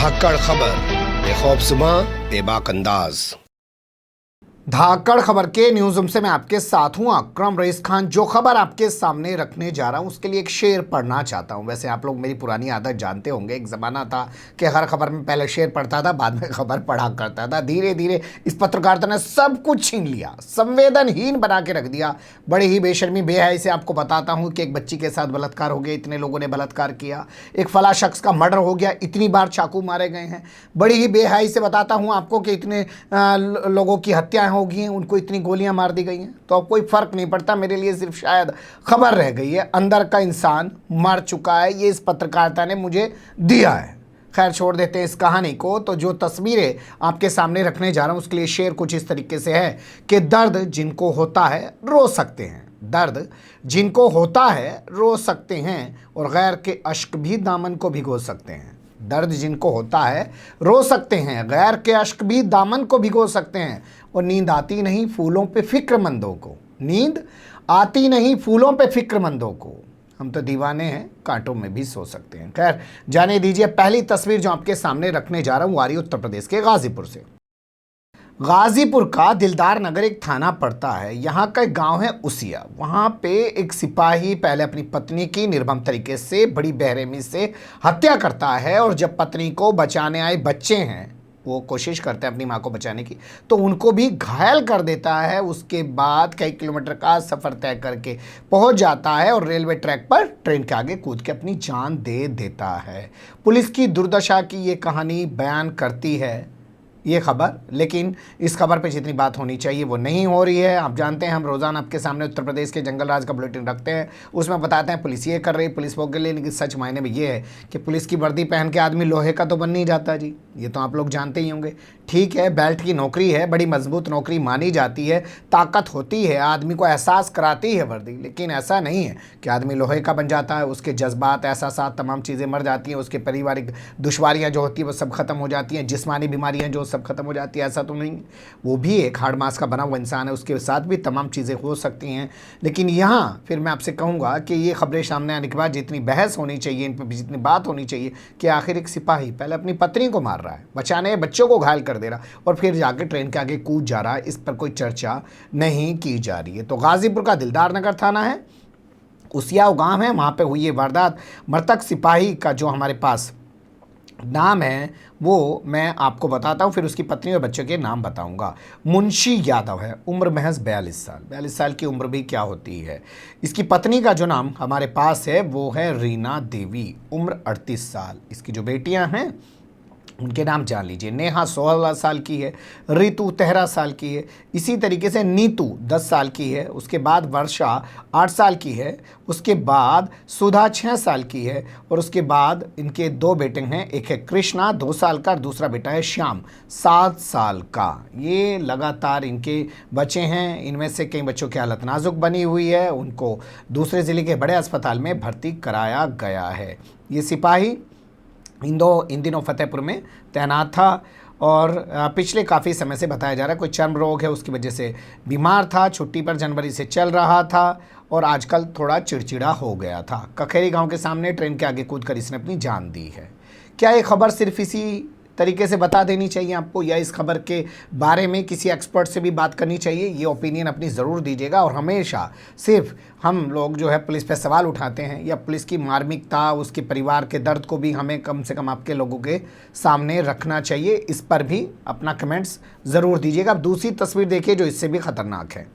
धाकड़ खबर, बेखौफसमा बेबाक अंदाज। धाकड़ खबर के न्यूज रूम से मैं आपके साथ हूं अकरम रईस खान। जो खबर आपके सामने रखने जा रहा हूं उसके लिए एक शेर पढ़ना चाहता हूं। वैसे आप लोग मेरी पुरानी आदत जानते होंगे, एक ज़माना था कि हर खबर में पहले शेर पढ़ता था, बाद में खबर पढ़ा करता था। धीरे धीरे इस पत्रकारिता ने सब कुछ छीन लिया, संवेदनहीन बना के रख दिया। बड़ी ही बेशर्मी बेहयाई से आपको बताता हूँ कि एक बच्ची के साथ बलात्कार हो गया, इतने लोगों ने बलात्कार किया। एक फला शख्स का मर्डर हो गया, इतनी बार चाकू मारे गए हैं। बड़ी ही बेहयाई से बताता हूँ आपको कि इतने लोगों की हत्याएं हो गई हैं, उनको इतनी गोलियां मार दी गई हैं। तो अब कोई फर्क नहीं पड़ता, मेरे लिए सिर्फ शायद खबर रह गई है। अंदर का इंसान मर चुका है, ये इस पत्रकारिता ने मुझे दिया है। खैर, छोड़ देते हैं इस कहानी को। तो जो तस्वीरें आपके सामने रखने जा रहा हूं उसके लिए शेर कुछ इस तरीके से है कि दर्द जिनको होता है रो सकते हैं, दर्द जिनको होता है रो सकते हैं, और गैर के अश्क भी दामन को भिगो सकते हैं। दर्द जिनको होता है रो सकते हैं, गैर के अश्क भी दामन को भिगो सकते हैं। और नींद आती नहीं फूलों पे फिक्रमंदों को, नींद आती नहीं फूलों पे फिक्रमंदों को। हम तो दीवाने हैं, कांटों में भी सो सकते हैं। खैर, जाने दीजिए। पहली तस्वीर जो आपके सामने रखने जा रहा हूं आ रही उत्तर प्रदेश के गाजीपुर से। गाजीपुर का दिलदार नगर एक थाना पड़ता है। यहाँ का एक गांव है उसिया। वहाँ पे एक सिपाही पहले अपनी पत्नी की निर्मम तरीके से बड़ी बेरहमी से हत्या करता है, और जब पत्नी को बचाने आए बच्चे हैं, वो कोशिश करते हैं अपनी माँ को बचाने की, तो उनको भी घायल कर देता है। उसके बाद कई किलोमीटर का सफ़र तय करके पहुंच जाता है और रेलवे ट्रैक पर ट्रेन के आगे कूद के अपनी जान दे देता है। पुलिस की दुर्दशा की ये कहानी बयान करती है ये खबर, लेकिन इस खबर पे जितनी बात होनी चाहिए वो नहीं हो रही है। आप जानते हैं हम रोज़ाना आपके सामने उत्तर प्रदेश के जंगल राज का बुलेटिन रखते हैं, उसमें बताते हैं पुलिस ये कर रही है, पुलिस वो कर रही है। लेकिन सच मायने में ये है कि पुलिस की वर्दी पहन के आदमी लोहे का तो बन नहीं जाता जी, ये तो आप लोग जानते ही होंगे। ठीक है, बेल्ट की नौकरी है, बड़ी मजबूत नौकरी मानी जाती है, ताकत होती है, आदमी को एहसास कराती है वर्दी, लेकिन ऐसा नहीं है कि आदमी लोहे का बन जाता है। उसके जज्बात, एहसास, तमाम चीज़ें मर जाती हैं, उसके पारिवारिक दुश्वारियाँ जो होती हैं वो सब खत्म हो जाती हैं, जिस्मानी बीमारियाँ जो सब खत्म हो जाती है। ऐसा तो नहीं, वो भी एक हार्ड मास का बना हुआ इंसान है, उसके साथ भी तमाम चीज़ें हो सकती हैं। लेकिन यहाँ फिर मैं आपसे कहूँगा कि ये खबरें सामने आने के बाद जितनी बहस होनी चाहिए, इन पर जितनी बात होनी चाहिए कि आखिर एक सिपाही पहले अपनी पत्नी को मार रहा है, बचाने बच्चों को घायल कर दे रहा, और फिर जाके ट्रेन के आगे कूद जा रहा है, इस पर कोई चर्चा नहीं की जा रही है। तो गाजीपुर का दिलदार नगर थाना है, उसियाव गांव है, वहाँ पे हुई ये वारदात। मृतक सिपाही का जो हमारे पास नाम है वो मैं आपको बताता हूँ, फिर उसकी पत्नी और बच्चों के नाम बताऊँगा। मुंशी यादव है, उम्र महज 42 साल। 42 साल की उम्र भी क्या होती है। इसकी पत्नी का जो नाम हमारे पास है वो है रीना देवी, उम्र 38 साल। इसकी जो बेटियाँ हैं उनके नाम जान लीजिए। नेहा 16 साल की है, रितु 13 साल की है, इसी तरीके से नीतू 10 साल की है, उसके बाद वर्षा 8 साल की है, उसके बाद सुधा 6 साल की है, और उसके बाद इनके 2 बेटे हैं, एक है कृष्णा 2 साल का और दूसरा बेटा है श्याम 7 साल का। ये लगातार इनके बच्चे हैं। इनमें से कई बच्चों की हालत नाजुक बनी हुई है, उनको दूसरे ज़िले के बड़े अस्पताल में भर्ती कराया गया है। ये सिपाही इन दिनों फतेहपुर में तैनात था, और पिछले काफ़ी समय से बताया जा रहा है कोई चर्म रोग है, उसकी वजह से बीमार था, छुट्टी पर जनवरी से चल रहा था, और आजकल थोड़ा चिड़चिड़ा हो गया था। कखेरी गांव के सामने ट्रेन के आगे कूदकर इसने अपनी जान दी है। क्या ये खबर सिर्फ इसी तरीके से बता देनी चाहिए आपको, या इस खबर के बारे में किसी एक्सपर्ट से भी बात करनी चाहिए? ये ओपिनियन अपनी ज़रूर दीजिएगा। और हमेशा सिर्फ हम लोग जो है पुलिस पे सवाल उठाते हैं, या पुलिस की मार्मिकता, उसके परिवार के दर्द को भी हमें कम से कम आपके लोगों के सामने रखना चाहिए। इस पर भी अपना कमेंट्स ज़रूर दीजिएगा। अब दूसरी तस्वीर देखिए जो इससे भी ख़तरनाक है।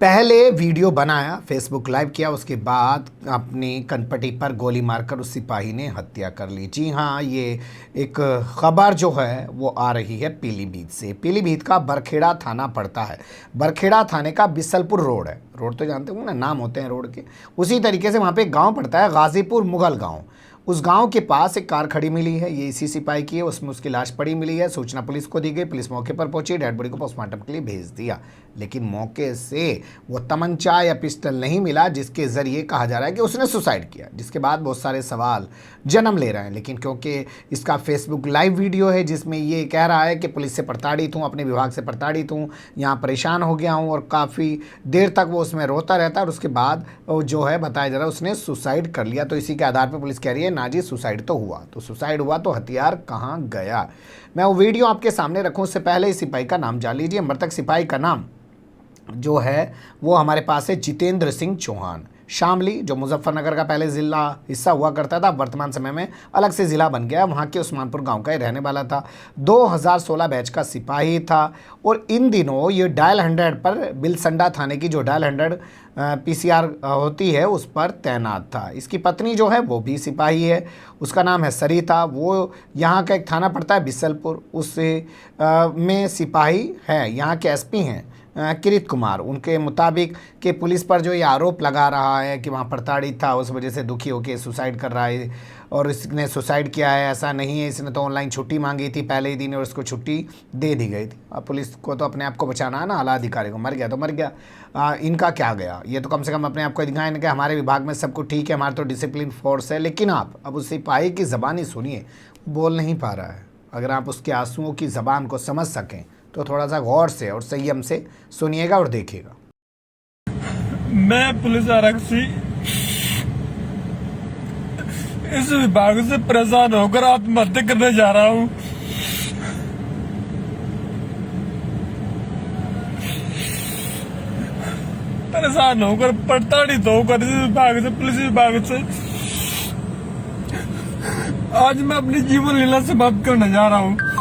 पहले वीडियो बनाया, फेसबुक लाइव किया, उसके बाद अपनी कनपटी पर गोली मारकर उस सिपाही ने हत्या कर ली। जी हाँ, ये एक खबर जो है वो आ रही है पीलीभीत से। पीलीभीत का बरखेड़ा थाना पड़ता है। बरखेड़ा थाने का बिसलपुर रोड है, रोड तो जानते हो ना, नाम होते हैं रोड के। उसी तरीके से वहाँ पे एक गाँव पड़ता है गाजीपुर मुगल गाँव। उस गांव के पास एक कार खड़ी मिली है, ये इसी सिपाही की है, उसमें उसकी लाश पड़ी मिली है। सूचना पुलिस को दी गई, पुलिस मौके पर पहुंची, डेड बॉडी को पोस्टमार्टम के लिए भेज दिया। लेकिन मौके से वो तमंचा या पिस्टल नहीं मिला जिसके ज़रिए कहा जा रहा है कि उसने सुसाइड किया, जिसके बाद बहुत सारे सवाल जन्म ले रहे हैं। लेकिन क्योंकि इसका फेसबुक लाइव वीडियो है जिसमें ये कह रहा है कि पुलिस से प्रताड़ित हूँ, अपने विभाग से प्रताड़ित हूँ, यहाँ परेशान हो गया हूँ, और काफ़ी देर तक वो उसमें रोता रहता है, और उसके बाद जो है बताया जा रहा है उसने सुसाइड कर लिया। तो इसी के आधार पर पुलिस कह रही है ना जी सुसाइड तो हुआ, तो सुसाइड हुआ तो हथियार कहाँ गया। मैं वो वीडियो आपके सामने रखूँ उससे पहले इस सिपाही का नाम जान लीजिए। मृतक सिपाही का नाम जो है वो हमारे पास है जितेंद्र सिंह चौहान। शामली जो मुजफ्फरनगर का पहले ज़िला हिस्सा हुआ करता था, वर्तमान समय में अलग से ज़िला बन गया, वहाँ के उस्मानपुर गांव का ही रहने वाला था। 2016 बैच का सिपाही था और इन दिनों ये डायल 100 पर बिलसंडा थाने की जो डायल 100 पीसीआर होती है उस पर तैनात था। इसकी पत्नी जो है वो भी सिपाही है, उसका नाम है सरिता। वो यहाँ का एक थाना पड़ता है बिसलपुर, उस में सिपाही है। यहाँ के एसपी हैं किरीट कुमार। उनके मुताबिक कि पुलिस पर जो ये आरोप लगा रहा है कि वहाँ प्रताड़ित था, उस वजह से दुखी होकर सुसाइड कर रहा है और इसने सुसाइड किया है, ऐसा नहीं है। इसने तो ऑनलाइन छुट्टी मांगी थी पहले ही दिन और उसको छुट्टी दे दी गई थी। अब पुलिस को तो अपने आप को बचाना है ना, आला अधिकारी को। मर गया तो मर गया, इनका क्या गया। ये तो कम से कम अपने आप को दिखाएं कि हमारे विभाग में सब कुछ ठीक है, हमारा तो डिसिप्लिन फोर्स है। लेकिन आप अब उस सिपाही की ज़बानी सुनिए, बोल नहीं पा रहा है। अगर आप उसके आंसुओं की ज़बान को समझ सकें तो थोड़ा सा गौर से और संयम से सुनिएगा और देखिएगा। मैं पुलिस आरक्षी इस विभाग से परेशान होकर आत्महत्या करने जा रहा हूँ। परेशान होकर प्रताड़ित होकर इस विभाग से, पुलिस विभाग से आज मैं अपनी जीवन लीला समाप्त करने जा रहा हूँ।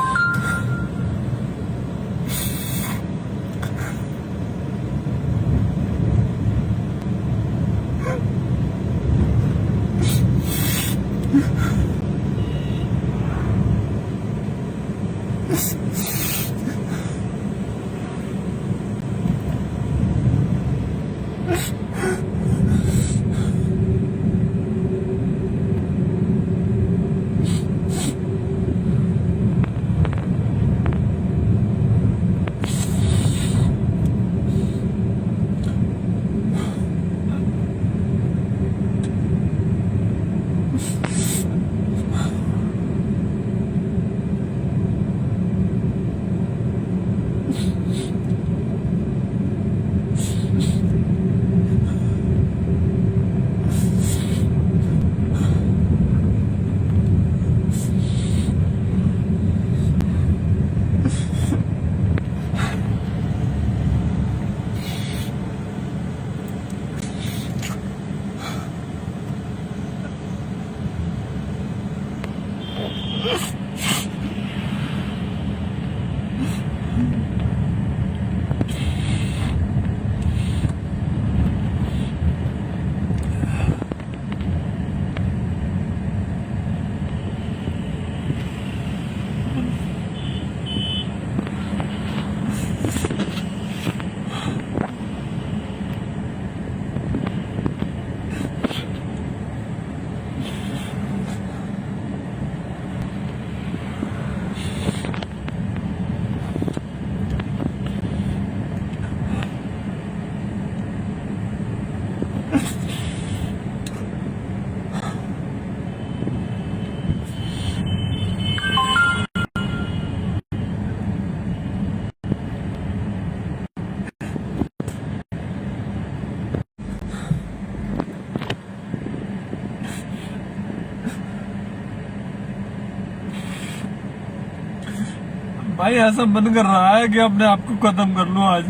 भाई ऐसा मन कर रहा है कि अपने आप को खत्म कर लूं आज।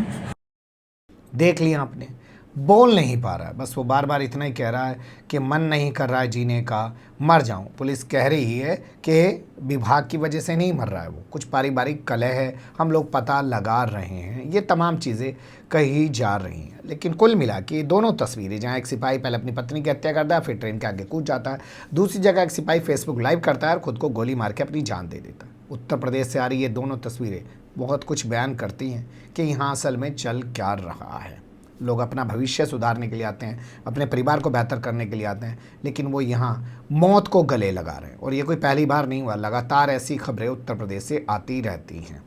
देख लिया आपने, बोल नहीं पा रहा है, बस वो बार बार इतना ही कह रहा है कि मन नहीं कर रहा है जीने का, मर जाऊं। पुलिस कह रही है कि विभाग की वजह से नहीं मर रहा है, वो कुछ पारिवारिक कलह है, हम लोग पता लगा रहे हैं। ये तमाम चीज़ें कही जा रही हैं। लेकिन कुल मिला के दोनों तस्वीरें, जहाँ एक सिपाही पहले अपनी पत्नी की हत्या करता है, फिर ट्रेन के आगे कूद जाता है, दूसरी जगह एक सिपाही फेसबुक लाइव करता है और खुद को गोली मार के अपनी जान दे देता है। उत्तर प्रदेश से आ रही ये दोनों तस्वीरें बहुत कुछ बयान करती हैं कि यहाँ असल में चल क्या रहा है। लोग अपना भविष्य सुधारने के लिए आते हैं, अपने परिवार को बेहतर करने के लिए आते हैं, लेकिन वो यहाँ मौत को गले लगा रहे हैं। और ये कोई पहली बार नहीं हुआ, लगातार ऐसी खबरें उत्तर प्रदेश से आती रहती हैं।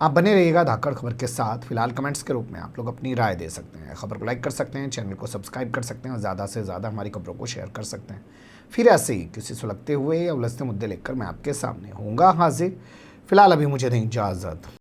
आप बने रहिएगा धाकड़ खबर के साथ। फिलहाल कमेंट्स के रूप में आप लोग अपनी राय दे सकते हैं, खबर को लाइक कर सकते हैं, चैनल को सब्सक्राइब कर सकते हैं और ज़्यादा से ज़्यादा हमारी खबरों को शेयर कर सकते हैं। फिर ऐसे ही किसी सुलगते हुए या उलझते मुद्दे लेकर मैं आपके सामने होऊंगा हाजिर। फिलहाल अभी मुझे दें इजाज़त।